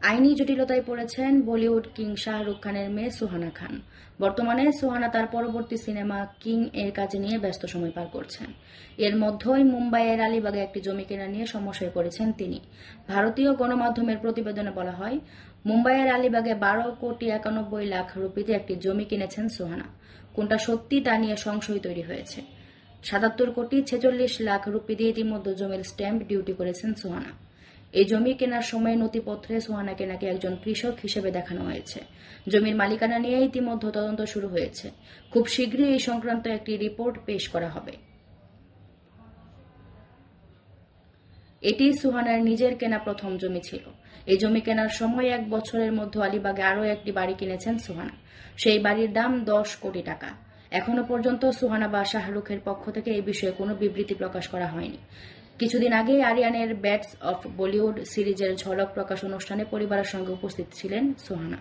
আইনি জটিলতায় পড়েছেন বলিউড কিং শাহরুখ খানের মেয়ে সুহানা খান। বর্তমানে সুহানা তার পরবর্তী সিনেমা কিং এর কাজে নিয়ে ব্যস্ত সময় পার করছেন। এর মধ্যেই মুম্বাইয়ের আলিবাগে একটি জমি কেনা নিয়ে সমস্যায় পড়েছেন তিনি। ভারতীয় গণমাধ্যমের প্রতিবেদনে বলা হয়, মুম্বাইয়ের আলিবাগে 12,91,00,000 রুপিতে একটি জমি কিনেছেন সুহানা। কোনটা সত্যি তা নিয়ে সংশয় তৈরি হয়েছে। 77,46,00,000 রুপি দিয়ে ইতিমধ্যে জমির স্ট্যাম্প ডিউটি করেছেন সুহানা। এই জমি কেনার সময় নথিপত্রে সুহানাকে নাকি একজন কৃষক হিসেবে দেখানো হয়েছে। জমির মালিকানা নিয়ে ইতিমধ্যে তদন্ত শুরু হয়েছে। খুব শীঘ্রই এই সংক্রান্ত একটি রিপোর্ট পেশ করা হবে। এটি সুহানার নিজের কেনা প্রথম জমি ছিল। এই জমি কেনার সময় 1 বছরের মধ্যে আলিবাগে আরও একটি বাড়ি কিনেছেন সুহানা। সেই বাড়ির দাম 10 কোটি টাকা। এখনো পর্যন্ত সুহানা বা শাহরুখের পক্ষ থেকে এই বিষয়ে কোনো বিবৃতি প্রকাশ করা হয়নি। কিছুদিন আগেই আরিয়ানের ব্যাটস অফ বলিউড সিরিজের ঝলক প্রকাশ অনুষ্ঠানে পরিবারের সঙ্গে উপস্থিত ছিলেন সুহানা।